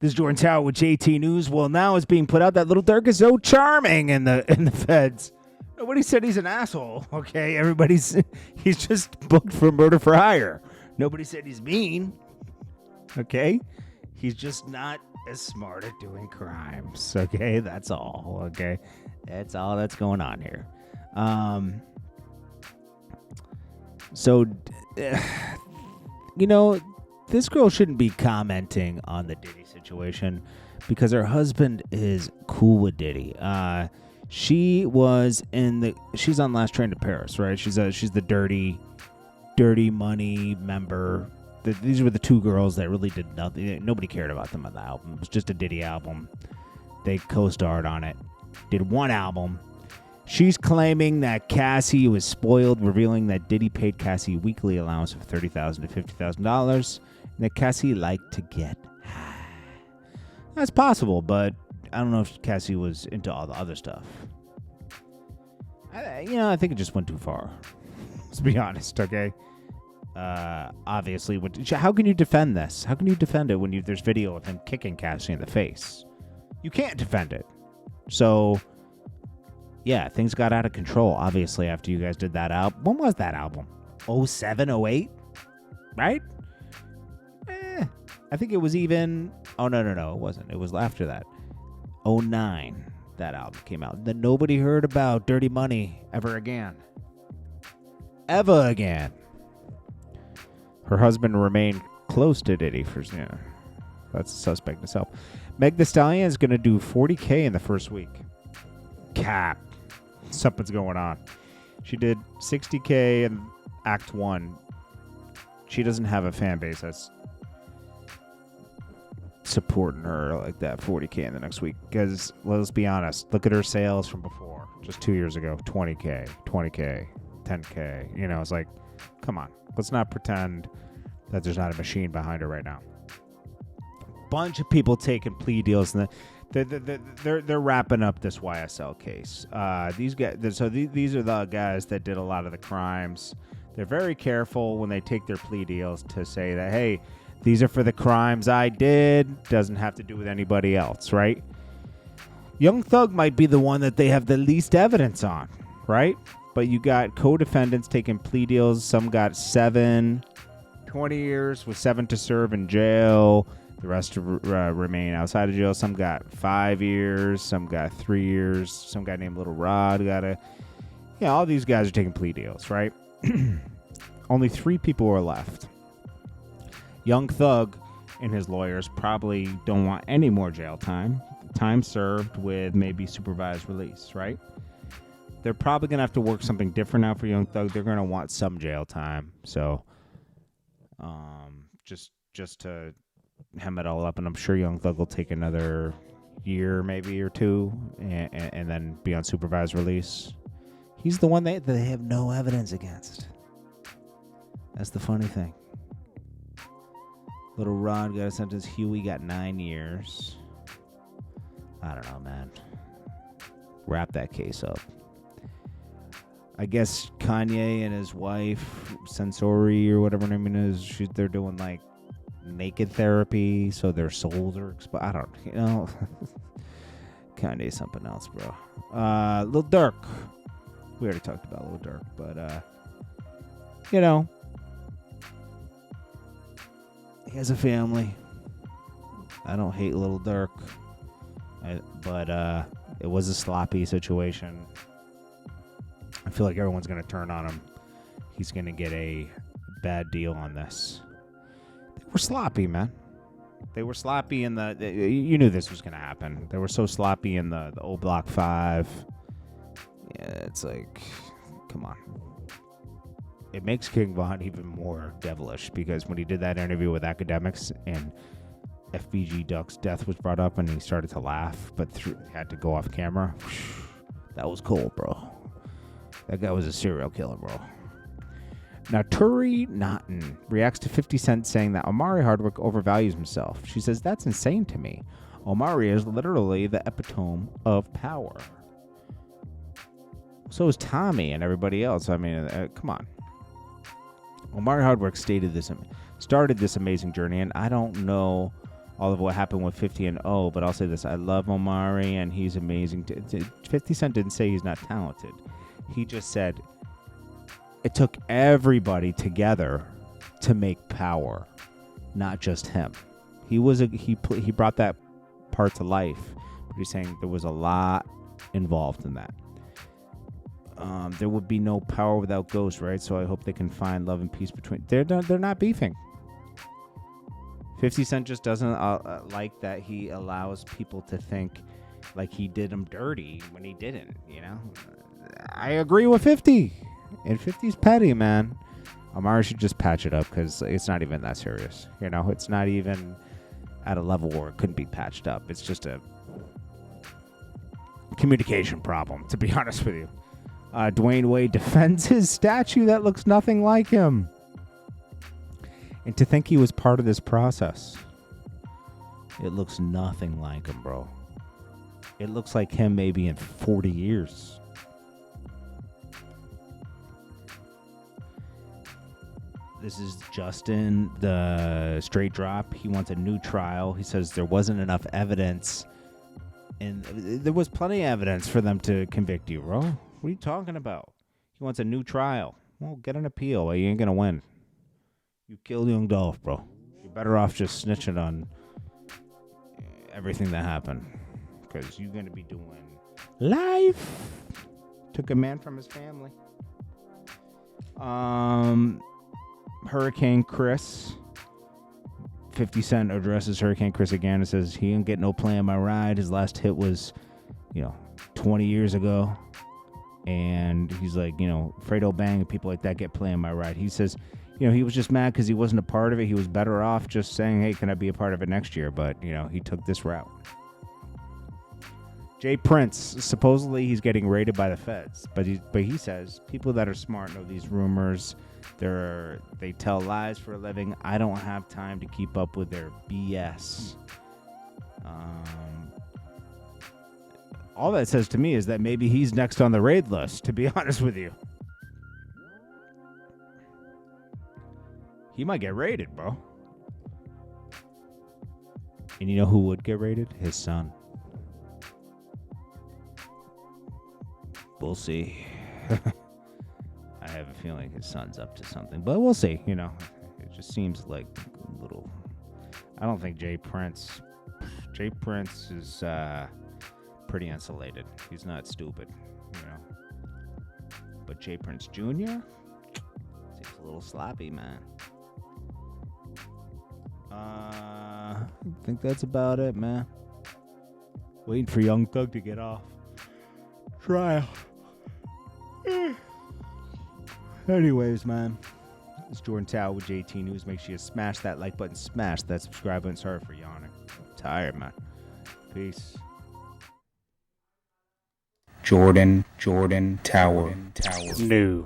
This is Jordan Tower with JT News. Well, now it's being put out that Little Dirk is so charming in the feds. Nobody said he's an asshole, okay? He's just booked for murder for hire. Nobody said he's mean, okay? He's just not as smart at doing crimes, okay? That's all, okay? That's all that's going on here. This girl shouldn't be commenting on the Diddy situation because her husband is cool with Diddy. She's on Last Train to Paris, right? She's the dirty money member. These were the two girls that really did nothing. Nobody cared about them on the album. It was just a Diddy album. They co-starred on it. Did one album. She's claiming that Cassie was spoiled, revealing that Diddy paid Cassie a weekly allowance of $30,000 to $50,000, and that Cassie liked to get high. That's possible, but I don't know if Cassie was into all the other stuff. I think it just went too far. Let's be honest, okay? Obviously, how can you defend this? How can you defend it when there's video of him kicking Cassie in the face? You can't defend it. So, yeah, things got out of control, obviously, after you guys did that album. When was that album? 07, 08? Right? I think it was even... Oh, no, it wasn't. It was after that. 09, that album came out. Then nobody heard about Dirty Money ever again. Ever again. Her husband remained close to Diddy for... that's a suspect in itself. Meg Thee Stallion is going to do $40K in the first week. Cap. Something's going on. She did $60K in Act 1. She doesn't have a fan base that's supporting her like that. $40K in the next week. Because, let's be honest, look at her sales from before. Just 2 years ago. $20K, $10K. It's like, come on. Let's not pretend that there's not a machine behind her right now. Bunch of people taking plea deals, and they're wrapping up this YSL case. These guys, these are the guys that did a lot of the crimes. They're very careful when they take their plea deals to say that, hey, these are for the crimes I did. Doesn't have to do with anybody else, right? Young Thug might be the one that they have the least evidence on, right? But you got co-defendants taking plea deals. Some got 20 years with 7 to serve in jail. The rest remain outside of jail. Some got 5 years. Some got 3 years. Some guy named Little Rod all these guys are taking plea deals, right? Only 3 people are left. Young Thug and his lawyers probably don't want any more jail time. Time served with maybe supervised release, right? They're probably going to have to work something different now for Young Thug. They're going to want some jail time. So, just to hem it all up, and I'm sure Young Thug will take another year, maybe, or 2, and then be on supervised release. He's the one that they have no evidence against. That's the funny thing. Little Rod got a sentence. Huey got 9 years. I don't know, man. Wrap that case up. I guess Kanye and his wife, Sensori or whatever her name is, they're doing like naked therapy, so their souls are I don't, Kanye's something else, bro. Lil Durk. We already talked about Lil Durk, but he has a family. I don't hate Lil Durk, but it was a sloppy situation. I feel like everyone's going to turn on him. He's going to get a bad deal on this. They were sloppy, man. They were sloppy in you knew this was going to happen. They were so sloppy in the old Block 5. Yeah, it's like, come on. It makes King Von even more devilish because when he did that interview with academics and FBG Duck's death was brought up and he started to laugh, but had to go off camera. That was cold, bro. That guy was a serial killer, bro. Naturi Naughton reacts to 50 Cent saying that Omari Hardwick overvalues himself. She says, that's insane to me. Omari is literally the epitome of power. So is Tommy and everybody else. I mean, come on. Omari Hardwick started this amazing journey, and I don't know all of what happened with 50 and O, but I'll say this. I love Omari, and he's amazing. 50 Cent didn't say he's not talented. He just said it took everybody together to make Power, not just him. He brought that part to life, but he's saying there was a lot involved in that. There would be no Power without Ghost, right? So I hope they can find love and peace between. They're not beefing. 50 Cent just doesn't like that he allows people to think like he did him dirty when he didn't. You know, I agree with 50, and 50's petty, man. Omari should just patch it up because it's not even that serious. You know, it's not even at a level where it couldn't be patched up. It's just a communication problem, to be honest with you. Dwayne Wade defends his statue that looks nothing like him. And to think he was part of this process. It looks nothing like him, bro. It looks like him maybe in 40 years. This is Justin, the straight drop. He wants a new trial. He says there wasn't enough evidence. And there was plenty of evidence for them to convict you, bro. What are you talking about? He wants a new trial. Well, get an appeal. You ain't going to win. You killed young Dolph, bro. You're better off just snitching on everything that happened. Because you're going to be doing life. Took a man from his family. Hurricane Chris. 50 Cent addresses Hurricane Chris again and says he didn't get no play on my ride. His last hit was, 20 years ago. And he's like, Fredo Bang and people like that get play on my ride. He says, he was just mad because he wasn't a part of it. He was better off just saying, hey, can I be a part of it next year? But, he took this route. Jay Prince, supposedly he's getting raided by the feds. But he says, people that are smart know these rumors. They tell lies for a living. I don't have time to keep up with their BS. All that says to me is that maybe he's next on the raid list, to be honest with you. He might get raided, bro. And you know who would get raided? His son. We'll see. I have a feeling his son's up to something, but we'll see. It just seems like a little. I don't think Jay Prince is pretty insulated. He's not stupid, But Jay Prince Jr. seems a little sloppy, man. I think that's about it, man. Waiting for Young Thug to get off trial. Anyways, man, it's Jordan Tower with JT News. Make sure you smash that like button, smash that subscribe button. Sorry for yawning. I'm tired, man. Peace. Jordan Tower. New.